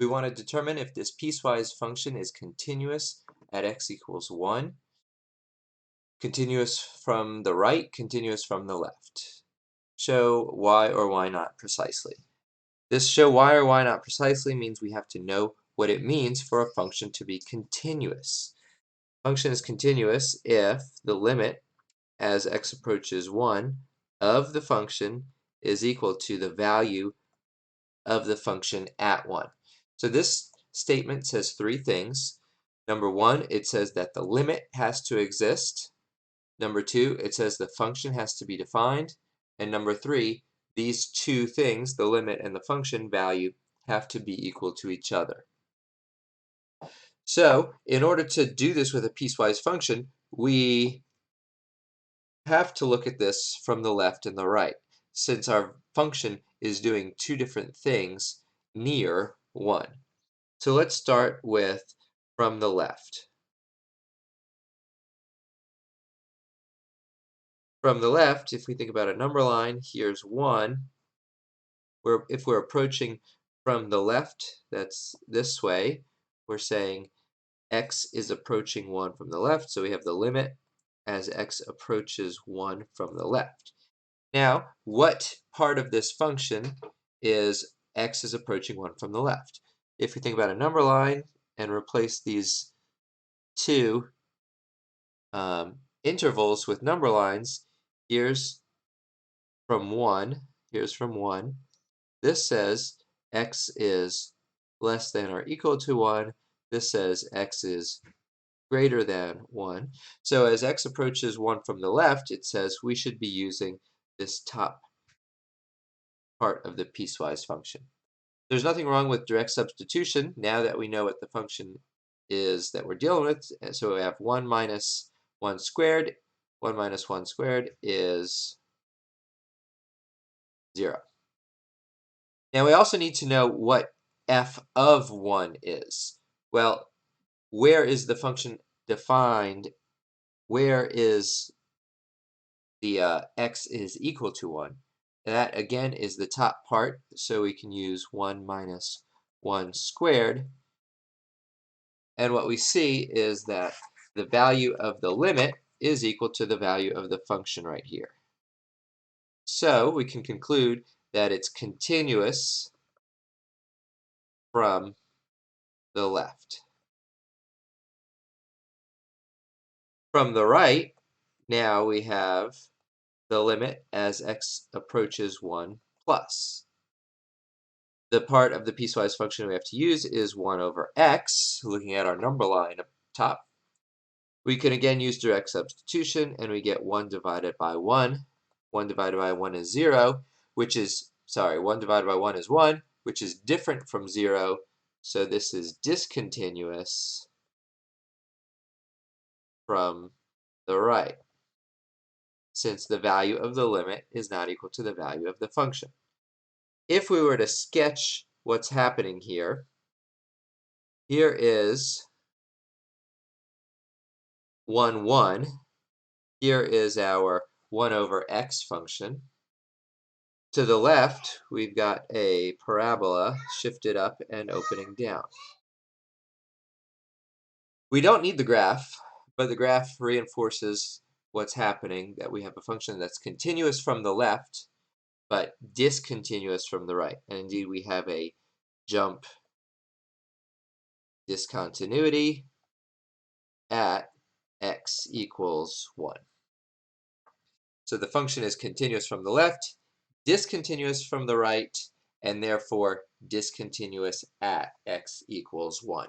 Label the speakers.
Speaker 1: We want to determine if this piecewise function is continuous at x equals 1, continuous from the right, continuous from the left. Show why or why not precisely. This show why or why not precisely means we have to know what it means for a function to be continuous. Function is continuous if the limit as x approaches 1 of the function is equal to the value of the function at 1. So this statement says three things. Number one, it says that the limit has to exist. Number two, it says the function has to be defined. And number three, these two things, the limit and the function value, have to be equal to each other. So in order to do this with a piecewise function, we have to look at this from the left and the right, since our function is doing two different things near 1. So let's start with from the left. From the left, if we think about a number line, here's 1. If we're approaching from the left, that's this way, we're saying x is approaching 1 from the left, so we have the limit as x approaches 1 from the left. Now, what part of this function is x is approaching 1 from the left? If we think about a number line and replace these two intervals with number lines, here's from 1, here's from 1. This says x is less than or equal to 1. This says x is greater than 1. So as x approaches 1 from the left, it says we should be using this top part of the piecewise function. There's nothing wrong with direct substitution now that we know what the function is that we're dealing with. So we have 1 minus 1 squared. 1 minus 1 squared is 0. Now we also need to know what f of 1 is. Well, where is the function defined? Where is the x is equal to 1? That again is the top part, so we can use 1 minus 1 squared. And what we see is that the value of the limit is equal to the value of the function right here. So we can conclude that it's continuous from the left. From the right, now we have the limit as x approaches 1 plus. The part of the piecewise function we have to use is 1 over x, looking at our number line up top. We can again use direct substitution, and we get 1 divided by 1. 1 divided by 1 is 0, 1 divided by 1 is 1, which is different from 0, so this is discontinuous from the right, since the value of the limit is not equal to the value of the function. If we were to sketch what's happening here, here is 1, 1. Here is our 1 over x function. To the left, we've got a parabola shifted up and opening down. We don't need the graph, but the graph reinforces what's happening, that we have a function that's continuous from the left, but discontinuous from the right. And indeed, we have a jump discontinuity at x equals 1. So the function is continuous from the left, discontinuous from the right, and therefore discontinuous at x equals 1.